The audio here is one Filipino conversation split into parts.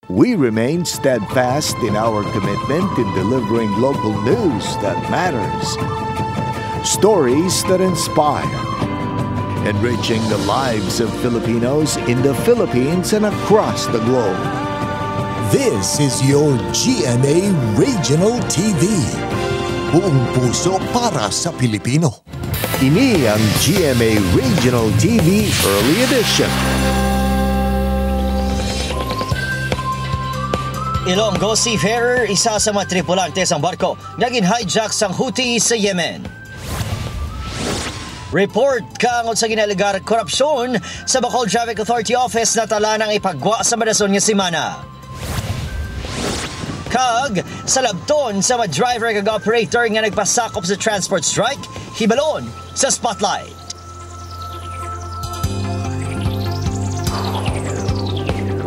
We remain steadfast in our commitment in delivering local news that matters. Stories that inspire. Enriching the lives of Filipinos in the Philippines and across the globe. This is your GMA Regional TV. Buong puso para sa Pilipino. Ini ang GMA Regional TV Early Edition. Ilonggo Seafarer, isa sa mga tripulante sa barko naging hijack sang Houthi sa Yemen. Report kaangod sa ginaligar korupsyon sa Bacol Traffic Authority Office na tala ng ipagwa sa madason nga simana. Kag sa labton sa mga driver kag operator nga nagpasakop sa transport strike, hibalon sa spotlight.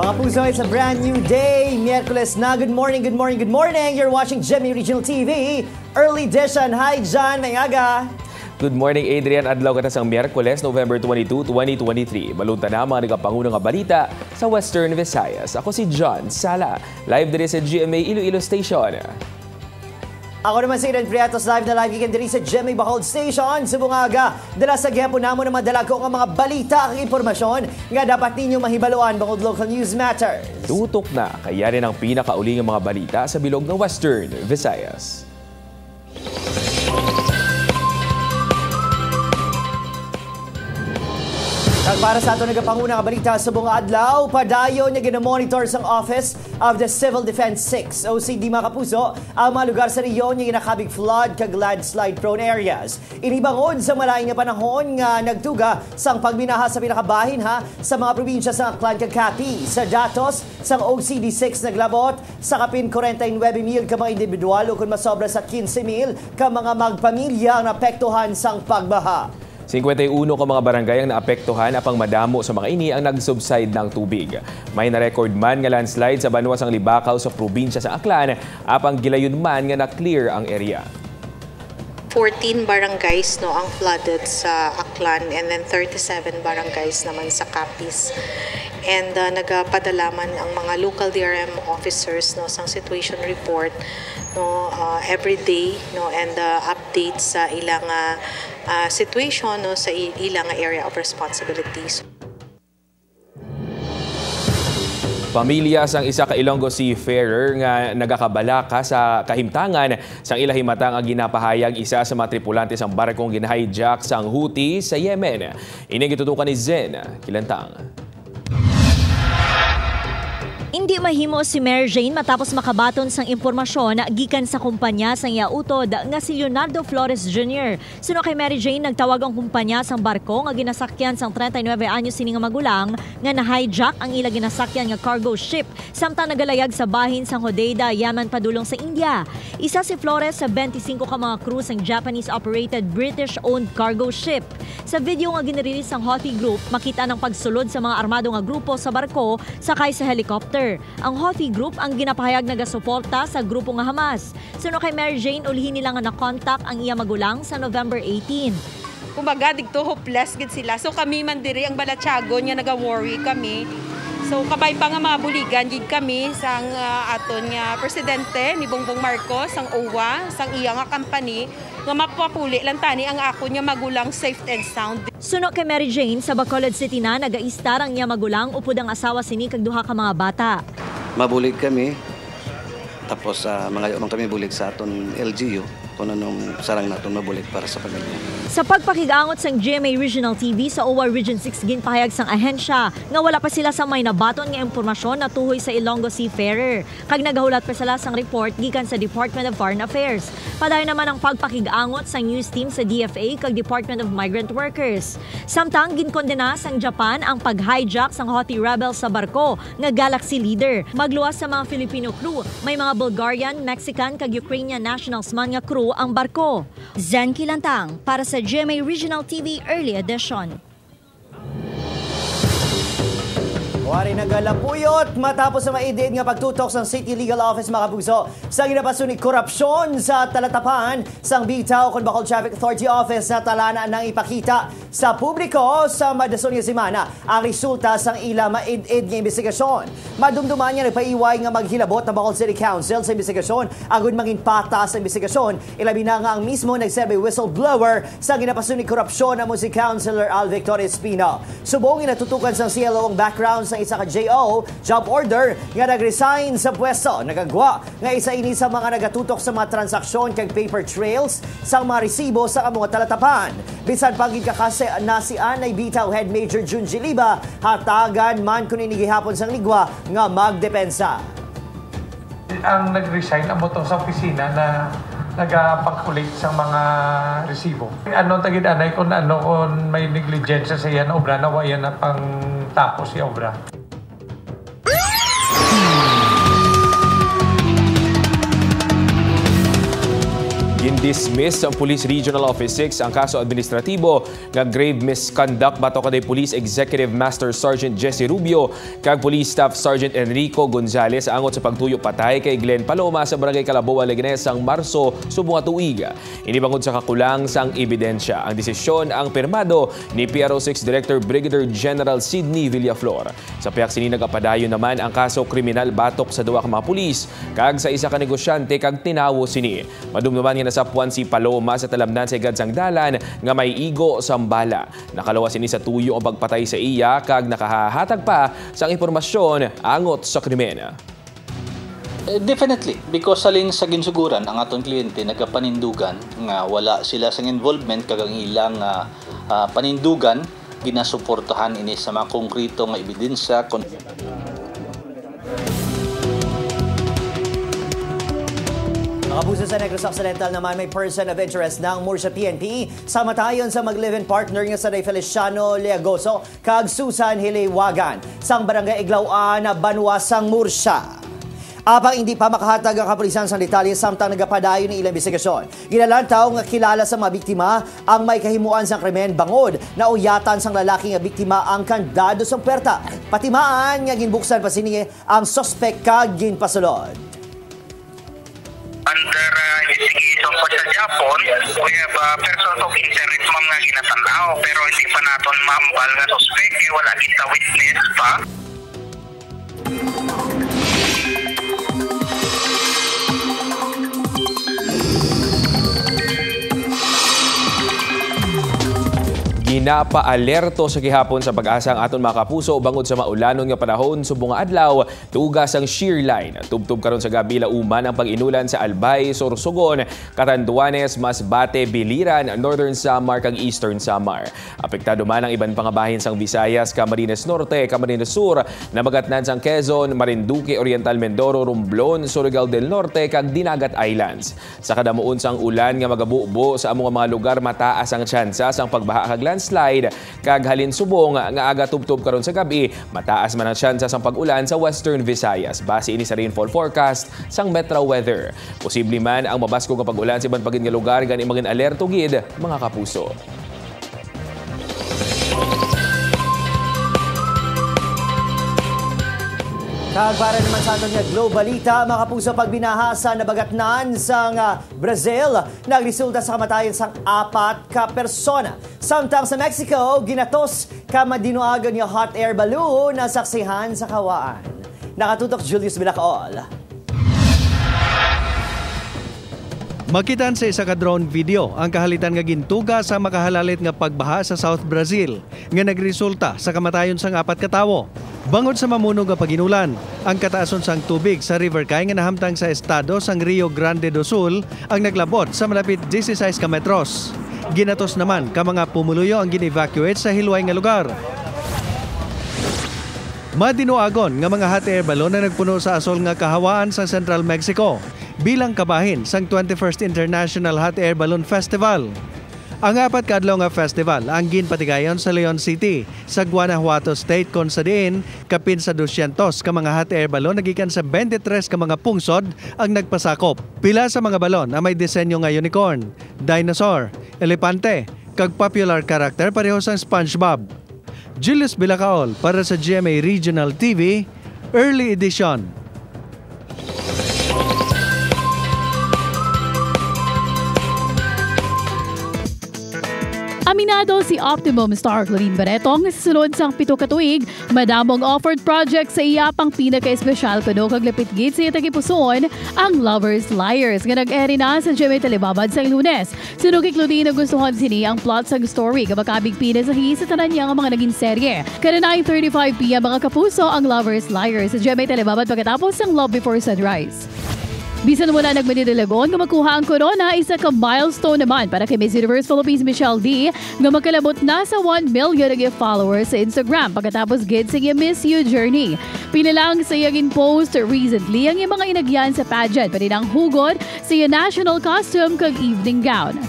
Mga puso, it's a brand new day. Miyerkules na. Good morning, good morning, good morning. You're watching GMA Regional TV, Early Edition. Hi, John. May aga. Good morning, Adrian. Adlaw ka na sang Miyerkules, November 22, 2023. Balunta na mga nagapangunang balita sa Western Visayas. Ako si John Sala, live diri sa GMA Iloilo Station. Ako naman si Ian Priatos, live ikan diri sa GMA Bacol Station. Subungaga, dala sa gihapon namo na madalag ko ang mga balita at impormasyon nga dapat ninyo mahibaluan bangod local news matters. Tutok na, kaya rin ang pinakauling mga balita sa bilog ng Western Visayas. Para sa ato nagapangunang balita sa buong adlaw, padayon nga ginamonitor sang Office of the Civil Defense 6 OCD mga kapuso ang mga lugar sa riyon nga ginakabig flood kag landslide prone areas. Inibangod sa malaing nga panahon nga nagtuga sang pagminaha sa pinakabahin sa mga probinsya sa Aklan kag Capi. Sa datos sang OCD 6 naglabot sa kapin 49,000 ka mga individual o kung masobra sa 15,000 ka mga magpamilya ang napektuhan sang pagbaha. 51 ka mga barangay ang naapektuhan apang madamo sa mga ini ang nag-subside ng tubig. May na-record man nga landslide sa banwas ang Libakaw sa probinsya sa Aklan, apang gilayon man nga na-clear ang area. 14 barangays ang flooded sa Aklan and then 37 barangays naman sa Capiz. And nagapadalaman ang mga local DRM officers sa situation report every day and updates sa ilang situation sa ilang area of responsibilities. Pamilya sang isa ka Ilonggo Seafarer nga nagakabalaka sa kahimtangan sang ilahimatang ang ginapahayag isa sa mga tripulante sang barkong ginahijack sang Houthi sa Yemen. Ining gitutukan ni Zen Kilantang. Hindi mahimo si Mary Jane matapos makabaton sang impormasyon gikan sa kumpanya sang iautod nga si Leonardo Flores Jr. Suno kay Mary Jane, nagtawag ang kumpanya sang barko nga ginasakyan sang 39 anyos sini nga magulang nga na-hijack ang ila ginasakyan nga cargo ship samtang nagalayag sa bahin sang Hodeidah, Yemen padulong sa India. Isa si Flores sa 25 ka mga crew sang Japanese-operated British-owned cargo ship. Sa video nga ginrelease sang Houthi Group, makita ng pagsulod sa mga armado nga grupo sa barko sakay sa helicopter. Ang Houthi Group ang ginapahayag nagasuporta sa grupo nga Hamas. Suno kay Mary Jane, ulihin nila nga na-contact ang iya magulang sa November 18. Kumbaga, digto hopeless gid sila. So kami man diri ang Balatyagon nga naga-worry kami. So kabay pa nga mabuligan gid kami sang aton nga presidente ni Bongbong Marcos, sang OWA, sang iya nga company nga mapapuli lang tani ang ako niya magulang safe and sound. Suno kay Mary Jane, sa Bacolod City na nagaistar ang iya magulang upod ang asawa sini kag duha ka mga bata. Mabulig kami. Tapos mga kami bulig sa aton LGU kung anong sarang naton mabulig para sa pamilya. Sa pagpakigangot sang GMA Regional TV sa OWA Region 6 ginpahayag sang ahensya nga wala pa sila sa may nabaton nga impormasyon na tuhoy sa Ilonggo Seafarer. Kag nagahulat pa sila sang report gikan sa Department of Foreign Affairs. Padayon naman ang pagpakigangot sang news team sa DFA kag Department of Migrant Workers. Samtang ginkondena sang Japan ang pag-hijack sang Houthi rebels sa barko nga Galaxy Leader. Magluwas sa mga Filipino crew, may mga Bulgarian, Mexican kag Ukrainian nationals man nga crew ang barko. Zen Kilantang para sa GMA Regional TV Early Edition. Wari nagalapuyot matapos na maidid nga pagtutok sa City Legal Office mga kapuso sa ginapaso ni korupsyon sa talatapan sang bitaw kon Bacol Traffic Authority Office na talana nang ipakita sa publiko sa madason nga semana ang resulta sang ila maidid nga investigasyon. Madumduman niya nagpaiway nga maghilabot ng Bacol City Council sa investigasyon agud mangin patas sa investigasyon. Ilabi na nga ang mismo nagserve whistleblower sa ginapaso ni korupsyon na si Councilor Al Victor Espino. Subong inatutukan sa CLO ang background sa isa ka JO job order nga nag-resign sa pwesto. Nagagwa nga isa ini sa mga nagatutok sa mga transaksyon kag paper trails sa mga resibo sa mga talatapan. Bisan pagid kakase na si Anay bitaw Head Major Jun Giliba hatagan man kun ini gihapon sang ligwa nga magdepensa. Ang nag-resign ang botong sa opisina na nagapag-collect sa mga resibo. Ano tagid anay kung may negligence sa yan obra na wayan na pang tapos si obra. Gindismiss ang Police Regional Office 6 ang kaso administratibo nga grave misconduct batok kaday Police Executive Master Sergeant Jesse Rubio kag Police Staff Sergeant Enrico Gonzales angot sa pagtuyo patay kay Glenn Paloma sa Barangay Calaboa, Leganés sang Marso subong tuig. Inibangod sa kakulang sang ebidensya. Ang desisyon ang pirmado ni PRO6 Director Brigadier General Sidney Villaflor. Sa piyak sini nagapadayon naman ang kaso kriminal batok sa duwa ka mga pulis kag sa isa ka negosyante kag tinawo sini. Madumduman nga nasapuan si Paloma sa talamnan sa Gadsang Dalan nga may igo sambala. Nakalawas ini sa tuyo ang pagpatay sa iya kag nakahahatag pa sa impormasyon angot sa krimen. Definitely, because salin sa ginsuguran ang atong kliyente nagapanindugan nga wala sila sa involvement kag ang ilang panindugan ginasuportahan ini sa mga konkreto nga ebidensya. Nakapuso sa Negros Occidental naman may person of interest ng Murcia PNP sa matayon sa mag-live-in partner nga sa Feliciano Leagoso kag Susan Hilewagan sang barangay Iglauan, Banwasang, Murcia. Apang hindi pa makahatag ang kapulisan sa detalye samtang nagapadayon ng ilang investigasyon. Ginalantaw nga kilala sa mga biktima ang may kahimuan sa krimen bangod na uyatan sang lalaki nga biktima ang kandado sa puwerta. Patimaan nga ginbuksan pa sini ang suspect kag ginpasulod. Under investigation po sa Japon, we have a person of interest ma'am nga ginatanaw pero hindi pa naton maambal nga suspect kaya wala kita witness pa. Ginapa-alerto sa gihapon sa pag-asa ang aton mga kapuso bangod sa maulanon nga panahon subong nga adlaw tugas ang shear line. Tubtub karon sa gabi lauman ang pag-inulan sa Albay, Sorsogon, Catanduanes, Masbate, Biliran, Northern Samar kag Eastern Samar. Apektado man ang iban pangabahin sang Visayas, Camarines Norte, Camarines Sur, Nabagatnan sang Quezon, Marinduque, Oriental Mindoro, Romblon, Surigao del Norte kag Dinagat Islands. Sa kadamuon sang ulan nga magabubo sa among mga lugar mataas ang tsansa sang pagbaha kag landslide kag halin subong nga aga tubtob karon sa gabi mataas man ang tsansa sang pag-ulan sa Western Visayas base ini sa rainfall forecast sang Metro Weather. Posible man ang mabasko nga pag-ulan sa iban pagin nga lugar gani magin alerto gid mga kapuso. Kag para naman sa aton nga globalita, mga kapuso pagbinaha sa nabagatnan sa Brazil, nagresulta sa kamatayon sang 4 ka persona. Samtang sa Mexico, ginatos ka madinuagan nga hot air balloon na saksihan sa kawaan. Nakatutok Julius Bilacaol. Makitan sa isa ka drone video ang kahalitan nga gintuga sa makahalalit nga pagbaha sa South Brazil nga nagresulta sa kamatayon sang 4 ka tawo. Bangod sa mamunog nga paginulan, ang kataason sang tubig sa River Cay nga nahamtang sa estado sang Rio Grande do Sul ang naglabot sa malapit 16 ka metros. Ginatos naman ka mga pumuluyo ang gin-evacuate sa hilway nga lugar. Madinuagon nga mga hot air balloon na nagpuno sa asol nga kahawaan sa Central Mexico bilang kabahin sang 21st International Hot Air Balloon Festival. Ang 4 ka adlaw nga festival ang ginpatigayon sa Leon City sa Guanajuato State kung sa diin kapin sa 200 ka mga hot air balloon nagikan sa 23 ka mga pungsod ang nagpasakop. Pila sa mga balon ang may disenyo nga unicorn, dinosaur, elepante, kag popular character pareho sang SpongeBob. Julius Bilacaol para sa GMA Regional TV, Early Edition. Aminado si Optimum star Claudine Barretong sa sunod sang 7 ka tuig, madamong offered project sa iya pang pinaka-espesyal kuno kag lapit gid sa tagipusoon ang Lovers Liars nga nag-eri na sa GMA Telebabad sa Lunes. Sunog kay Claudine nagustuhan sini ang plot sa story nga makabig pina sa sa tanan niya nga mga naging serye. Kada 9:35 PM mga kapuso ang Lovers Liars sa GMA Telebabad pagkatapos ng Love Before Sunrise. Bisan wala nagmanidalagon nga makuha ang corona, isa ka milestone naman para kay Miss Universe Philippines Michelle D nga makalabot na sa 1 million na followers sa Instagram pagkatapos gid sa Miss You journey. Pinalang sa iyang post recently ang mga inagyan sa pageant pati ng hugod sa iya national costume kag evening gown.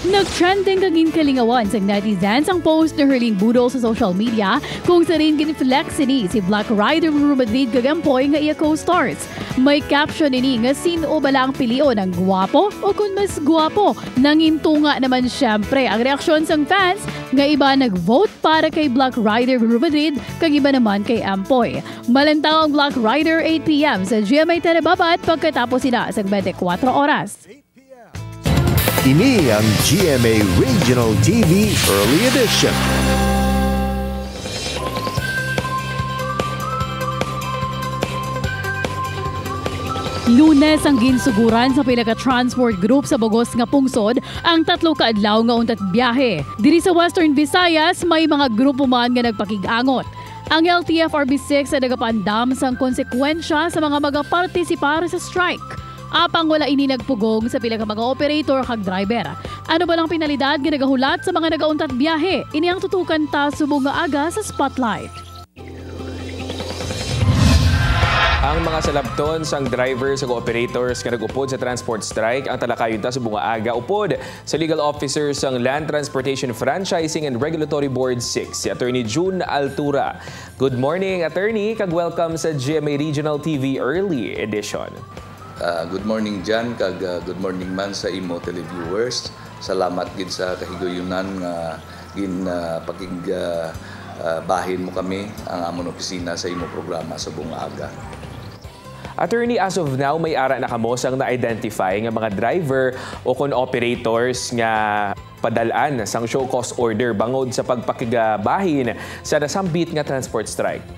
Nag-trending kaging kalingawan sa netizens ang post na Herling Budol sa social media kung sa rin ginflex ni si Black Rider Real Madrid kagampoy nga iya co-stars. May caption ini nga sino ba lang pilio ng guwapo o kung mas guwapo. Nangintunga naman syempre ang reaksyon sang fans nga iba nag-vote para kay Black Rider Real Madrid kag iba naman kay Ampoy. Malantaw ang Black Rider 8 PM sa GMA Telebabad pagkatapos sila sa 24 oras. Ini ang GMA Regional TV Early Edition. Lunes ang ginsuguran sa pinaka-transport group sa Bogos nga pungsod ang 3 ka adlaw nga untat biyahe. Diri sa Western Visayas may mga grupo man nga nagpakig-angot. Ang LTFRB6 ay nagapandam sang konsekwensya sa mga magapartisipar sa strike. Apang wala ini nagpugong sa pila ka mga operator kag driver. Ano ba lang pinalidad nga nagahulat sa mga nagauntat biyahe? Ini ang tutukan ta subong nga aga sa Spotlight. Ang mga salabton sang drivers ug operators nga nag-upod sa transport strike ang talakayon ta subong nga aga upod sa legal officer sang Land Transportation Franchising and Regulatory Board 6 si Attorney June Altura. Good morning, Attorney, kag welcome sa GMA Regional TV Early Edition. Good morning Jan, kag good morning man sa imo televiewers. Salamat gid sa kahigayunan nga bahin mo kami ang amon opisina sa imo programa sa buong aga. Attorney, as of now, may ara na kamo sang na-identify nga mga driver o kon operators nga padalaan sang show cause order bangod sa pagpakigabahin sa nasambit nga transport strike.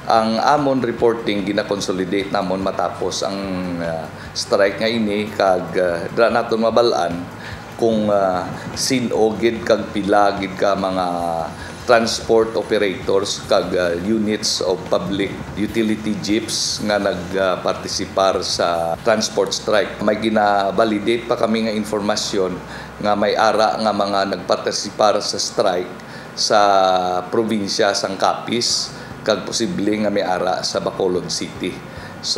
Ang amon reporting gina-consolidate namon matapos ang strike nga ini kag dra naton mabalaan kung sino gid kag pila gid ka mga transport operators kag units of public utility jeeps nga nagpartisipar sa transport strike. May gina-validate pa kami nga informasyon nga may ara nga mga nagpartisipar sa strike sa probinsya sang Capiz kag posible nga may ara sa Bacolod City. So,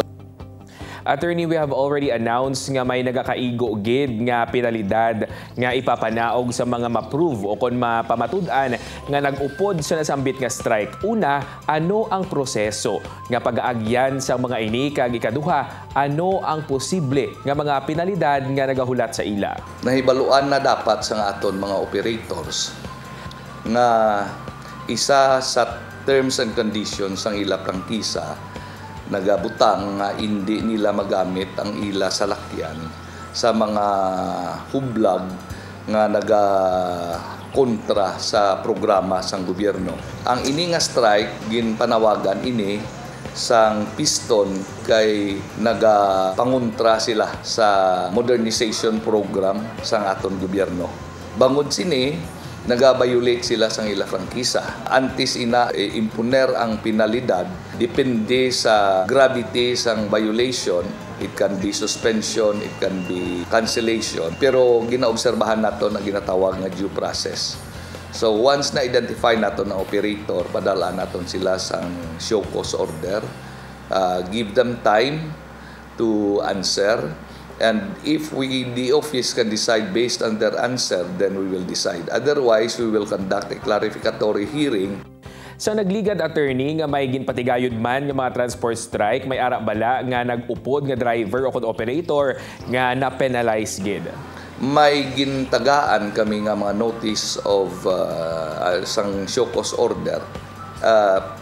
Attorney, we have already announced nga may nagakaigo gid nga penalidad nga ipapanaog sa mga ma-prove o kon mapamatud-an nga nag-upod sa nasambit nga strike. Una, ano ang proseso nga pag-aagyan sa mga ini kag ikaduha, ano ang posible nga mga penalidad nga nagahulat sa ila? Nahibaluan na dapat sa aton mga operators nga isa sa terms and conditions ang ila prangkisa nagabutang nga hindi nila magamit ang ila salakyan sa mga hublag nga naga-kontra sa programa sang gobyerno. Ang ini nga strike ginpanawagan ini sang piston kay nagapangontra sila sa modernization program sang aton gobyerno. Bangod sini nag-violate sila sa ila prangkisa. Antes ina imponer ang penalidad depende sa gravity sang violation. It can be suspension, it can be cancellation. Pero ginaobserbahan nato na ginatawag nga due process. So once na-identify nato na operator, padalaan naton sila sang show cause order. Give them time to answer. And if the office can decide based on their answer, then we will decide. Otherwise, we will conduct a clarificatory hearing. Sa nagligad, attorney, nga may ginpatigayod man nga mga transport strike, may ara bala nga nag-upod nga driver o operator nga na-penalize gid? may gintagaan kami nga mga notice of isang show cause order.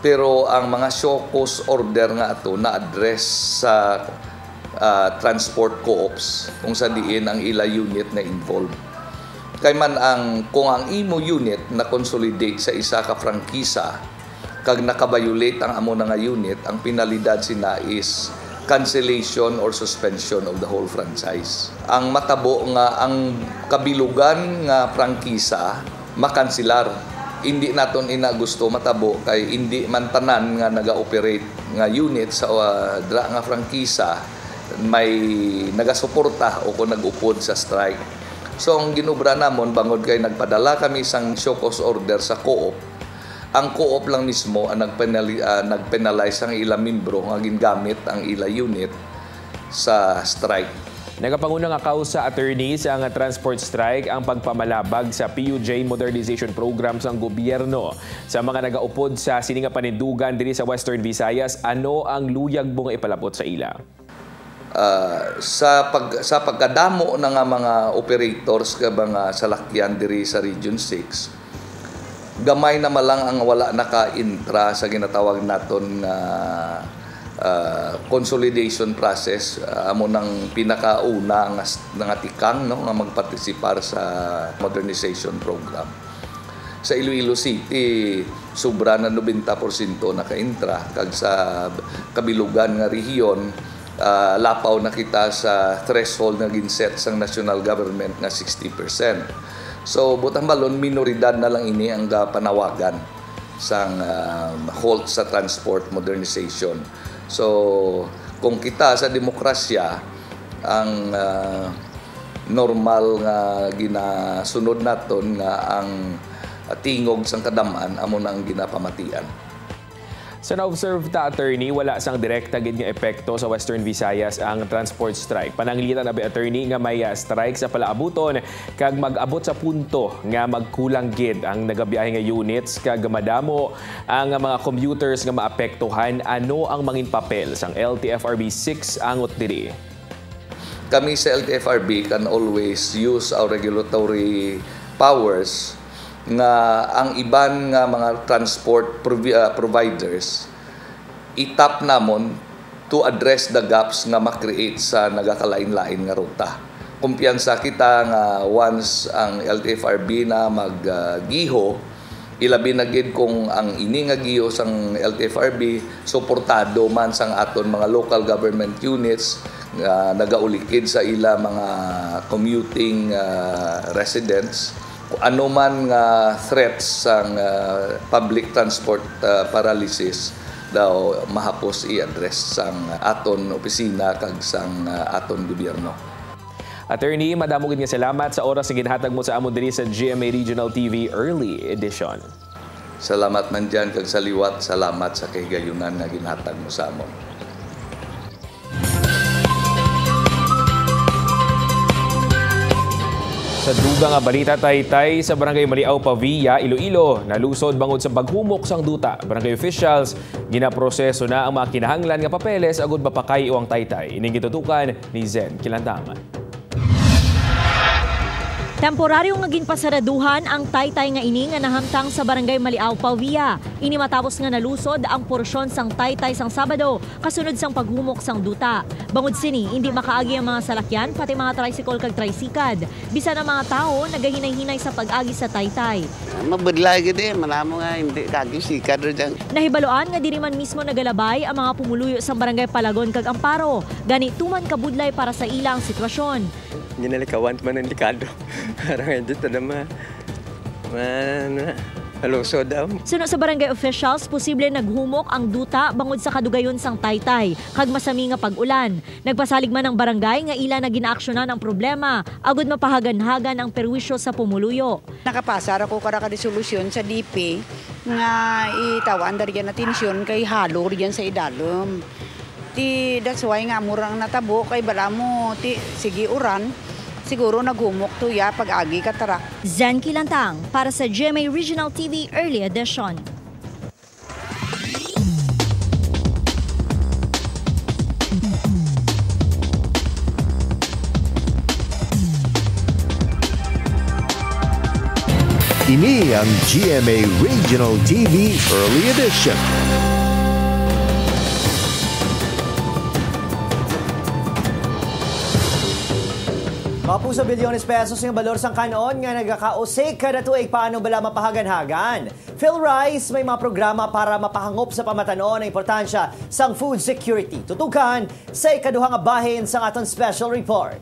Pero ang mga show cause order nga ito na-address sa transport co-ops kung sa diin ang ila unit na involved. Kay man kung ang imo unit na consolidate sa isa ka prangkisa kag nakabiolate ang amo nga unit, ang penalidad sina is cancellation or suspension of the whole franchise. Ang matabo nga ang kabilugan nga prangkisa makanselar. Hindi naton gusto matabo kay hindi man tanan nga naga-operate nga unit sa dra nga prangkisa may nagasuporta o kung nag-upod sa strike. So ang ginubra namon bangod kay nagpadala kami sang show cause order sa co-op. Ang co-op lang mismo ang nagpenalize ang ilang membro nga gingamit ang ila unit sa strike. Nagapanguna nga kausa attorney sa nga transport strike ang pagpamalabag sa PUJ modernization program sa gobyerno. Sa mga nagaupod sa sininga panindugan diri sa Western Visayas, ano ang luyag mong ipalapot sa ila? Sa pagkadamo ng mga operators ka mga salakyan diri sa Region 6, gamay na malang ang wala naka-intra sa ginatawag naton consolidation process. Amo nang pinakauna nga tikang nga magpartisipar sa modernization program. Sa Iloilo City, sobra na 90% naka-intra. Kag sa kabilugan nga rehiyon, lapaw na kita sa threshold na ginset sang national government nga 60%. So, butang balon, minoridad na lang ini ang panawagan sang halt sa transport modernization. So, kung kita sa demokrasya, ang normal nga ginasunod naton nga ang tingog sang kadamaan amo na ang ginapamatian. Sa na-observe ta attorney, wala sang direkta gid nga epekto sa Western Visayas ang transport strike. Pananglitan abi attorney nga may strike sa palaabuton kag mag-abot sa punto nga magkulang gid ang nagabiyahe nga units kag madamo ang mga commuters nga maapektuhan. Ano ang mangin papel sang LTFRB 6 angot diri? Kami sa LTFRB can always use our regulatory powers nga ang iban nga mga transport providers itap namon to address the gaps nga ma-create sa nagakalain-lain nga ruta. Kumpiyansa kita nga once ang LTFRB na maggiho, ilabi na gid kung ang ini nga giho sang LTFRB suportado man sang aton mga local government units nga nagaulikid sa ila mga commuting residents. Ano man nga threats sang public transport paralysis daw mahapos i-address sang aton opisina kag sang aton gobyerno. Attorney, madamo gid nga salamat sa oras nga ginhatag mo sa amon diri sa GMA Regional TV Early Edition. Salamat man dyan kag sa liwat, salamat sa kahigayunan nga ginhatag mo sa amon. Sa dugang nga balita taytay sa Barangay Maliaw, Pavia, Iloilo, nalusod bangod sa paghumok sang duta. Barangay officials ginaproseso na ang mga kinahanglan nga papeles agud mapakay iwang taytay. Ining gitutukan ni Zen Kilandaman. Temporaryo nga ginpasaraduhan ang taytay nga ini nga nahamtang sa Barangay Maliaw, Pavia. Ini matapos nga nalusod ang porsyon sang taytay sang Sabado kasunod sang paghumok sang duta. Bangod sini, hindi makaagi ang mga salakyan pati mga tricycle kag tricycad. Bisan ang mga tao nagahinay-hinay sa pag-agi sa taytay. Mabudlay gid manamo nga hindi kagi sikad ro dyan. Nahibaloan nga diri man mismo nagalabay ang mga pumuluyo sang Barangay Palagon kag Amparo. Gani tuman kabudlay para sa ilang sitwasyon. Ginalikawan man ang likado. Parang hindi ito naman. Haluso daw. Suno sa barangay officials, posible naghumok ang duta bangod sa kadugayon sang taytay, kag masami nga pag-ulan. Nagpasalig man ang barangay nga ila na ginaaksyonan ang problema, agud mapahagan-hagan ang perwisyo sa pumuluyo. Nakapasar ako kada solusyon sa DP nga itawan dari na tensyon kay halo riyan sa idalom. That's why nga murang natabo kay bala mo sige uran. Siguro naghumok tuya pag-agi katarak. Zen Kilantang para sa GMA Regional TV Early Edition. Ini ang GMA Regional TV Early Edition. Mapuso bilyones pesos yung balor sang kanon nga nagakausik kada tuig paano bala mapahagan-hagan. Phil Rice may mga programa para mapahangop sa pamatanon ang importansya sang food security. Tutukan sa ikaduhang bahin sang aton special report.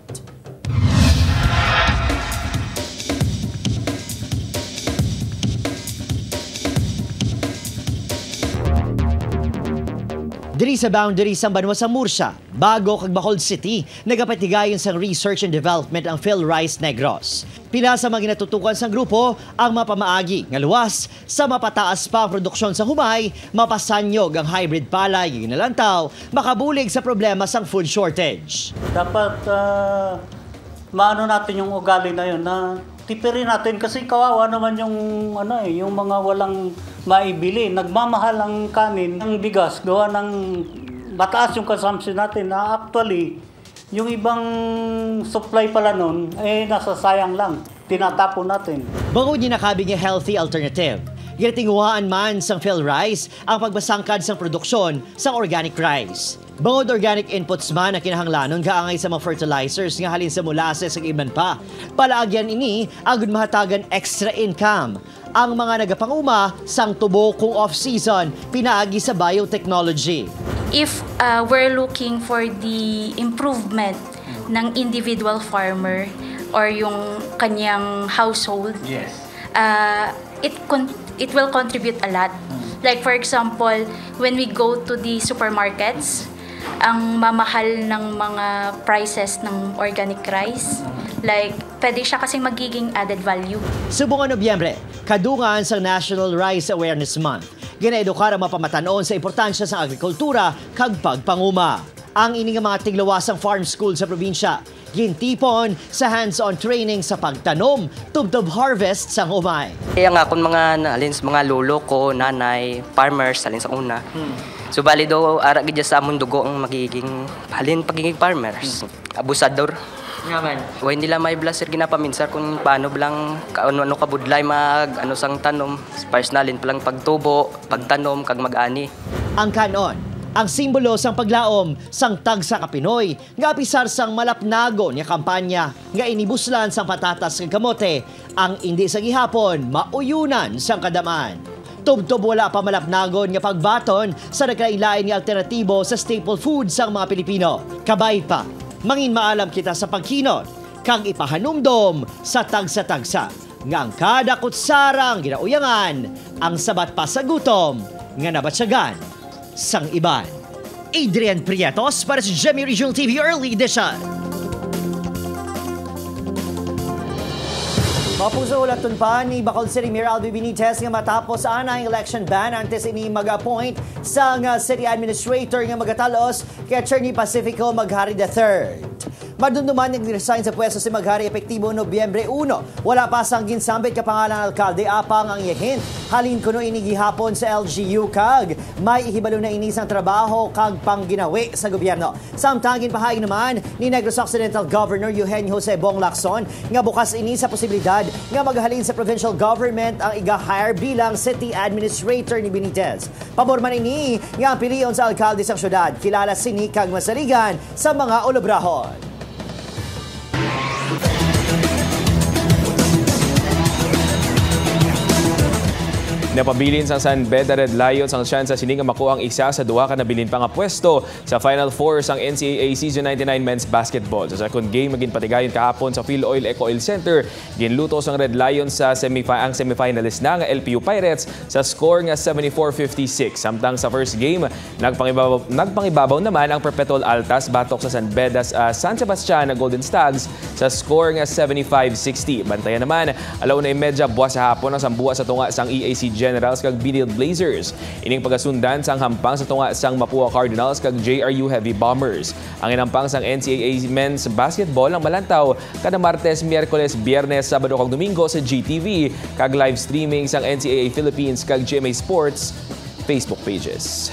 Diri sa boundary sang Banwa sa Murcia, bago kag Bacolod City, nagapatigayon sang research and development ang Phil Rice Negros. Pila sa mga ginatutukan sang grupo ang mapamaagi nga luwas sa mapataas pa ang produksyon sa humay, mapasanyog ang hybrid palay ginalantaw, makabulig sa problema sang food shortage. Dapat maano natin yung ugali na yun na tipirin natin kasi kawawa naman yung yung mga walang maibili. Nagmamahal ang kanin, ang bigas, gawa ng mataas yung consumption natin na actually yung ibang supply pala nun nasasayang lang. Tinatapon natin. Bangod niya nakabing nga healthy alternative. Ginatinguhaan man sang Phil Rice ang pagbasangkad sang produksyon sang organic rice. Bangod organic inputs man na kinahanglanon kaangay sa mga fertilizers nga halin sa molasses ug iban pa. Palaagyan ini agud mahatagan extra income. Ang mga nagapanguma sang tubo kung off-season pinaagi sa biotechnology. If we're looking for the improvement ng individual farmer or yung kanyang household, it will contribute a lot. Like for example, when we go to the supermarkets, ang mamahal ng mga prices ng organic rice, like pwede siya kasing magiging added value. Subong Nobyembre, kadungan sa National Rice Awareness Month. Ginaedukar ang mapamatanon sa importansya sa agrikultura kag pagpanguma. Ang ini nga mga tiglawasang farm school sa probinsya, gintipon sa hands-on training sa pagtanom, tubtob harvest sa humay. Kaya nga kung mga lolo ko, nanay, farmers, alin sa una. So bali do ara gid sa amon dugo ang magiging pagiging farmers. Abusador. Naman. Way nila may blaster ginapaminsar kung paano lang ano kabudlay sang tanom, personalin palang pagtubo, pagtanom kag mag-ani. Ang kanon, ang simbolo sang paglaom sang tagsa ka Pinoy nga pisar sang malapnagon nga kampanya nga inibuslan sang patatas kag kamote ang indi sa gihapon mauyunan sang kadamaan. Tubtob wala pa malapnagon nga pagbaton sa nagkailain nga alternatibo sa staple food sang mga Pilipino. Kabay pa, mangin maalam kita sa pagkinot kang ipahanumdom sa tagsa-tagsa nga ang kada kutsarang ginauyangan ang sabat pa sa gutom nga nabatsyagan sang iban. Adrian Prietos para sa GMA Regional TV Early Edition. Mapuso ulatun pa ni Bacolod City Mayor Albi Benitez nga matapos ana ang election ban antes ini mag-appoint sa city administrator nga magatalos kay Attorney Pacifico Maghari III. Madumduman nag-resign sa pwesto si Maghari epektibo Nobyembre 1. Wala pa sang ginsambit kapangalan ng alkalde apang ang iyahin. Halin kuno ini gihapon sa LGU kag may ihibalo na ini sang trabaho kag pangginawi sa gobyerno. Samtangin pahaing naman ni Negros Occidental Governor Eugenio Jose Bong Lacson nga bukas ini sa posibilidad nga maghalin sa provincial government ang iga-hire bilang city administrator ni Benitez. Pabor man ini nga ang piliyon sa alkalde sa syudad. Kilala sini kag masaligan sa mga olobrahon. Napabilin sang San Beda Red Lions ang siyansa sining nga makuha ang isa sa duha ka nabilin pa nga pwesto sa Final Four sang NCAA Season 99 Men's Basketball. Sa second game maging patigayon kahapon sa Phil-Oil Eco Oil Center, ginluto sang Red Lions sa semifinalist na nga LPU Pirates sa score nga 74-56. Samtang sa first game, nagpangibabaw naman ang Perpetual Altas batok sa San Beda's San Sebastian na Golden Stags sa score nga 75-60. Bantayan naman, alaw na imedya buwas sa hapon ang sambuwa sa tunga sang EAC Generals kag Benilde Blazers. Ining pagasundan sang hampang sa tunga sang Mapua Cardinals kag JRU Heavy Bombers. Ang inampang sang NCAA Men's Basketball ang malantaw kada Martes, Miyerkules, Biyernes, Sabado kag Domingo sa GTV kag live streaming sang NCAA Philippines kag GMA Sports Facebook pages.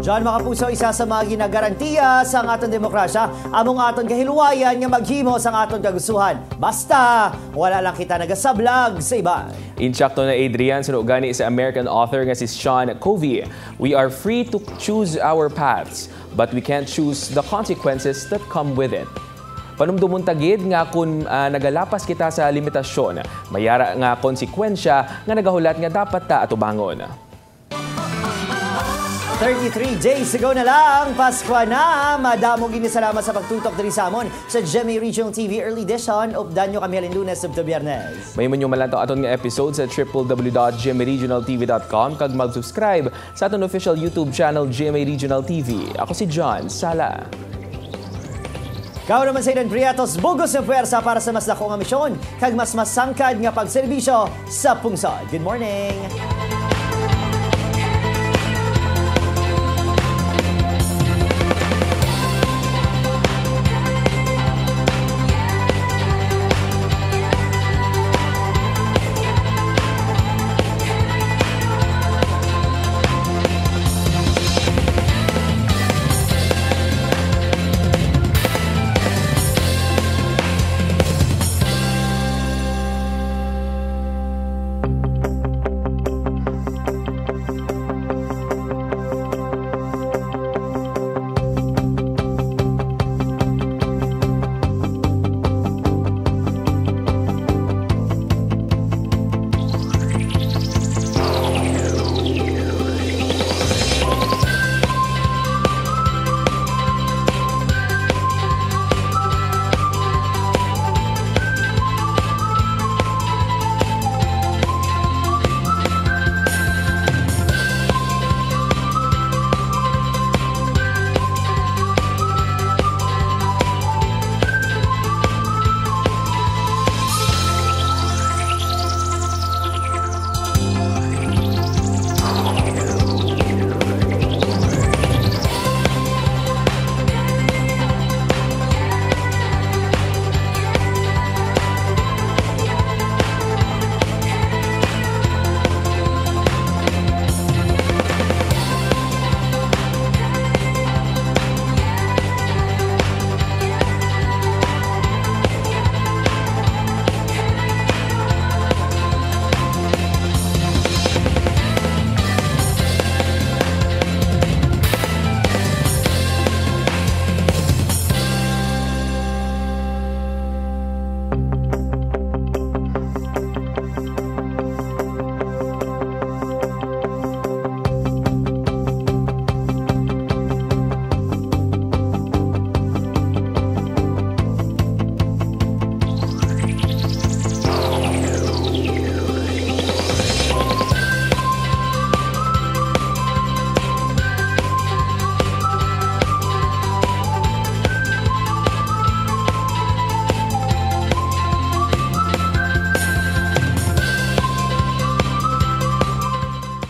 John Makapuso, isa sa mga ginagarantiya sa aton demokrasya, among aton kahiluwayan nga maghimo sa aton kagustuhan. Basta, wala lang kita nagasablag sa iba. Insyakto na Adrian, sunog gani sa American author nga si Sean Covey. We are free to choose our paths, but we can't choose the consequences that come with it. Panumdumon tagid nga kung nagalapas kita sa limitasyon, mayara nga konsekwensya nga nagahulat nga dapat ta atubangon. 33 days ago na lang, Pasko na. Madamo gini salamat sa pagtutok diri sa amon sa GMA Regional TV Early Edition. Updan nyo kami halin Lunes ug Biyernes. May man yung malantaw aton nga episode sa www.gmaregionaltv.com kag mag-subscribe sa aton official YouTube channel GMA Regional TV. Ako si John Sala. Kao naman sa Idan Priatos, bugos ng puwersa para sa mas dakong misyon kag mas masangkad nga pagserbisyo sa pungsod. Good morning!